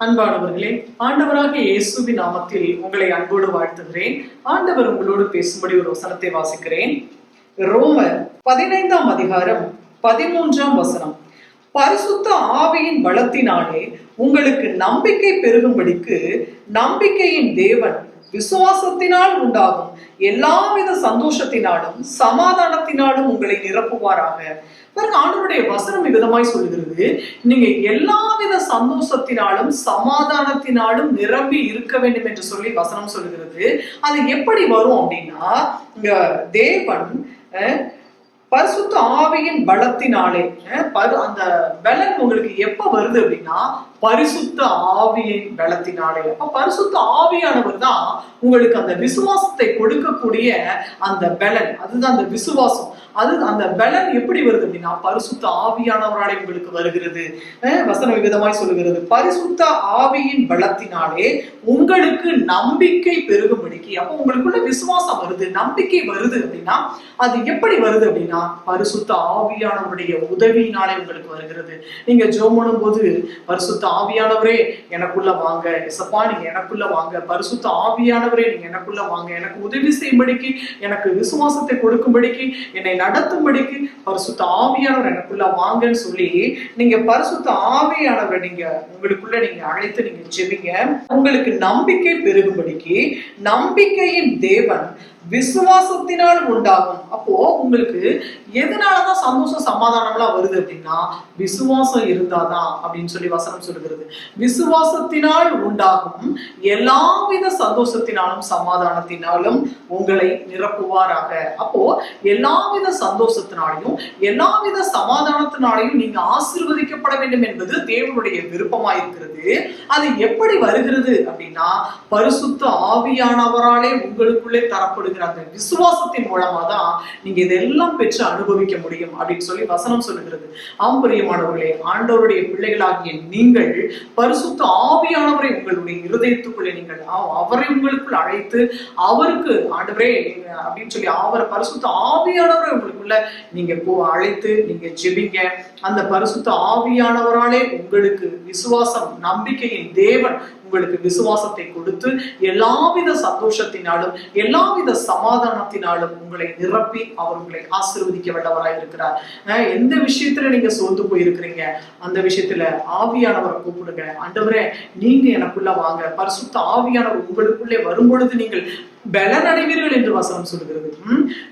அன்பானவர்களே, ஆண்டவராகிய இயேசுவின் நாமத்தில் உங்களை அன்போடு வாழ்த்துகிறேன். ஆண்டவர் உங்களோடு பேசும்படி ஒரு வசனத்தை வாசிக்கிறேன். ரோமர் 15ஆம் அதிகாரம் 13ஆம் வசனம். பரிசுத்த ஆவியின் பலத்தினாலே உங்களுக்கு நம்பிக்கை பெருகும்படிக்கு நம்பிக்கையின் தேவன் விசுவாசத்தினால் உண்டாகும் எல்லாவித சந்தோஷத்தினாலும் சமாதானத்தினாலும் உங்களை நிரப்புவாராக. ஆண்டவருடைய வசனம் விதமாய் சொல்லுகிறது, நீங்க எல்லாவித சந்தோஷத்தினாலும் சமாதானத்தினாலும் நிரம்பி இருக்க வேண்டும் என்று சொல்லி வசனம் சொல்லுகிறது. அது எப்படி வரும் அப்படின்னா, இங்க தேவன் பரிசுத்த ஆவியின் பலத்தினாலே, அந்த பலன் உங்களுக்கு எப்ப வருது அப்படின்னா பரிசுத்த ஆவியின் பலத்தினாலே. பரிசுத்த ஆவியானவர் தான் உங்களுக்கு அந்த விசுவாசத்தை கொடுக்கக்கூடிய அந்த பலன், அதுதான் அந்த விசுவாசம். அது அந்த பலன் எப்படி வருது அப்படின்னா பரிசுத்த ஆவியானவராலே உங்களுக்கு வருகிறது. வசனம் விதமாய் சொல்லுகிறது, பரிசுத்த ஆவியின் பலத்தினாலே உங்களுக்கு நம்பிக்கை பெருகும்படிக்கு. அப்போ உங்களுக்குள்ள விசுவாசம் வருது, நம்பிக்கை வருது அப்படின்னா அது எப்படி வருது அப்படின்னா பரிசுத்த ஆவியானவருடைய உதவியினாலே உங்களுக்கு வருகிறது. நீங்க ஜெபம் பண்ணும் போது பரிசுத்த ஆவியானவரே எனக்குள்ள வாங்க, எசப்பா நீங்க எனக்குள்ள வாங்க, பரிசுத்த ஆவியானவரே நீங்க எனக்குள்ள வாங்க, எனக்கு உதவி செய்யும்படிக்கு, எனக்கு விசுவாசத்தை கொடுக்கும்படிக்கு, என்னை நடத்தும்படிக்கு பரிசுத்த ஆவியானவர் எனக்குள்ள வாங்கன்னு சொல்லி நீங்க பரிசுத்த ஆவியானவர் நீங்க உங்களுக்குள்ள நீங்க அழைத்து நீங்க ஜெபிங்க. உங்களுக்கு நம்பிக்கை பெருகும்படிக்கு நம்பிக்கையின் தேவன் விசுவாசத்தினால் உண்டாகும். அப்போ உங்களுக்கு எதனாலதான் சந்தோஷம் சமாதானம்லாம் வருது அப்படின்னா விசுவாசம் இருந்தாதான் அப்படின்னு சொல்லி வசனம் சொல்லுகிறது. விசுவாசத்தினால் உண்டாகும் எல்லாவித சந்தோஷத்தினாலும் சமாதானத்தினாலும் உங்களை நிரப்புவாராக. அப்போ எல்லாவித சந்தோஷத்தினாலையும் எல்லாவித சமாதானத்தினாலையும் நீங்க ஆசீர்வதிக்கப்பட வேண்டும் என்பது தேவனுடைய விருப்பமாயிருக்கிறது. அது எப்படி வருகிறது அப்படின்னா பரிசுத்த ஆவியானவராலே உங்களுக்குள்ளே தரப்படுகிற அந்த விசுவாசத்தின் மூலமா தான் நீங்க இதெல்லாம் பெற்று அனுபவிக்க முடியும் அப்படின்னு சொல்லி வசனம் சொல்லுகிறது. ஆம்பரியமானவர்களே, ஆண்டவருடைய பிள்ளைகளாகிய நீங்கள் பரிசுத்த ஆவியானவரை உங்களுடைய இருதயத்துக்குள்ளே நீங்கள் அவரை உங்களுக்குள் அழைத்து அவருக்கு ஆண்டவரே அப்படின்னு சொல்லி அவரை பரிசுத்த ஆவியானவரை உங்களுக்குள்ள நீங்க அழைத்து நீங்க ஜெபிங்க. அந்த பரிசுத்த ஆவியானவராலே உங்களுக்கு விசுவாசம், நம்பிக்கையின் தேவன் உங்களுக்கு விசுவாசத்தை கொடுத்து எல்லாவித சந்தோஷத்தினாலும் எல்லாவித சமாதானத்தினாலும் உங்களை நிரப்பி அவர் உங்களை ஆசீர்வதிக்க வல்லவராய் இருக்கிறார். எந்த விஷயத்துல நீங்க சோர்ந்து போயிருக்கிறீங்க அந்த விஷயத்துல ஆவியானவரை கூப்பிடுங்க. ஆண்டவரே நீங்க எனக்குள்ள வாங்க. பரிசுத்த ஆவியானவர் உங்களுக்குள்ளே வரும் பொழுது நீங்கள் பலன் அடைவீர்கள் என்று வசனம் சொல்லுகிறது.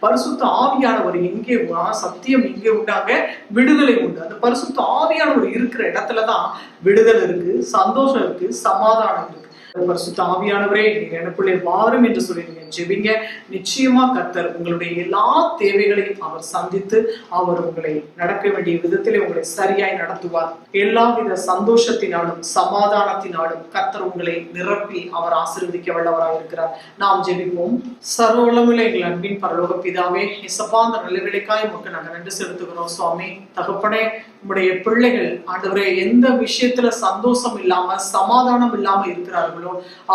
பரிசுத்த ஆவியானவர் எங்கே சத்தியம் எங்கே உண்டாங்க விடுதலை உண்டு. அந்த பரிசுத்த ஆவியானவர் இருக்கிற இடத்துலதான் விடுதலை இருக்கு, சந்தோஷம் இருக்கு, சமாதானம் இருக்கு. பரிசுத்த ஆவியானவரே நீங்க எனக்குள்ளே வாரும் என்று சொல்லி நீங்க ஜெபிங்க. நிச்சயமா கர்த்தர் உங்களுடைய எல்லா தேவைகளையும் அவர் சந்தித்து அவர் உங்களை நடக்க வேண்டிய விதத்திலே உங்களை சரியாய் நடத்துவார். எல்லாவித சந்தோஷத்தினாலும் சமாதானத்தினாலும் கர்த்தர் உங்களை நிரப்பி அவர் ஆசீர்வதிக்க வல்லவராய் இருக்கிறார். நாம் ஜெபிப்போம். சர்வ வல்லமையுள்ள எங்கள் அன்பின் பரலோக பிதாவே, இசப்பா அந்த நல்ல வேலைக்காய் உமக்கு நாங்கள் நன்றி செலுத்துகிறோம். சுவாமி தகப்பனே, உங்களுடைய பிள்ளைகள் ஆண்டவரே எந்த விஷயத்துல சந்தோஷம் இல்லாம சமாதானம் இல்லாம இருக்கிறார்களோ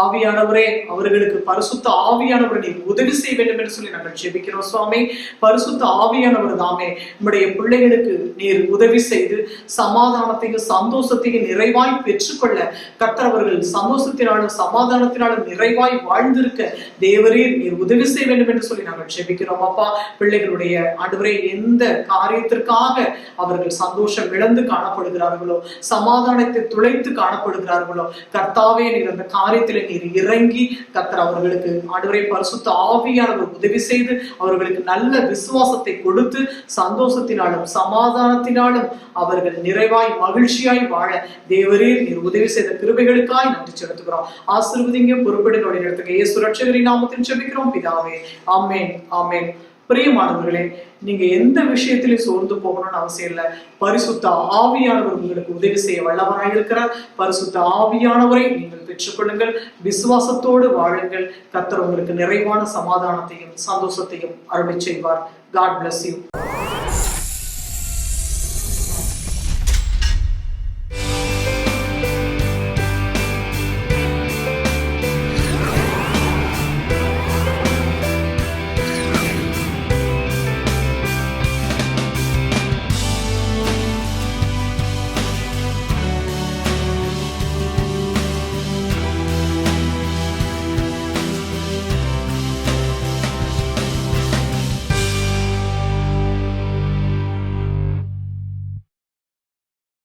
ஆவியானவரே அவர்களுக்கு பரிசுத்த ஆவியானவர் நீர் உதவி செய்ய வேண்டும் என்று சொல்லி நாங்கள் ஜெபிக்கிறோம். சுவாமி பரிசுத்த ஆவியானவர் தாமே நம்முடைய பிள்ளைகளுக்கு நீர் உதவி செய்து சமாதானத்தையும் சந்தோஷத்தையும் நிறைவாய் பெற்றுக்கொள்ள கர்த்தர் அவர்கள் சந்தோஷத்தினாலும் சமாதானத்தினாலும் நிறைவாய் வாழ்ந்திருக்க தேவரீர் நீர் உதவி செய்ய வேண்டும் என்று சொல்லி நாங்கள் ஜெபிக்கிறோம். அப்பா பிள்ளைகளுடைய ஆண்டவரே எந்த காரியத்திற்காக அவர்கள் சந்தோஷம் இழந்து காணப்படுகிறார்களோ சமாதானத்தை துளைத்து காணப்படுகிறார்களோ கர்த்தாவே நீர் அந்த காரியத்திலே நீர் இறங்கி கர்த்தர் அவர்களுக்கு ஆண்டவரே பரிசுத்த ஆவியானவர் உதவி செய்து அவர்களுக்கு நல்ல விசுவாசத்தை கொடுத்து சந்தோஷத்தினாலும் சமாதானத்தினாலும் அவர்கள் நிறைவாய் மகிழ்ச்சியாய் வாழ தேவரீர் நீர் உதவி செய்த கிருபைகளுக்காய் நன்றி செலுத்துகிறோம். ஆசீர்வதிங்க, பொறுப்பெடுக்க இடத்துக்கு இயேசு ரட்சகரின் நாமத்தில் ஜெபிக்கிறோம் பிதாவே. ஆமென், ஆமென். பிரியமானவர்களே, நீங்க எந்த விஷயத்திலையும் சோர்ந்து போகணும்னு அவசியம் இல்லை. பரிசுத்த ஆவியானவர் உங்களுக்கு உதவி செய்ய வல்லவராய் இருக்கிறார். பரிசுத்த ஆவியானவரை நீங்கள் பெற்றுக்கொள்ளுங்கள், விசுவாசத்தோடு வாழுங்கள். கர்த்தர் உங்களுக்கு நிறைவான சமாதானத்தையும் சந்தோஷத்தையும் அருளை செய்வார். God bless you.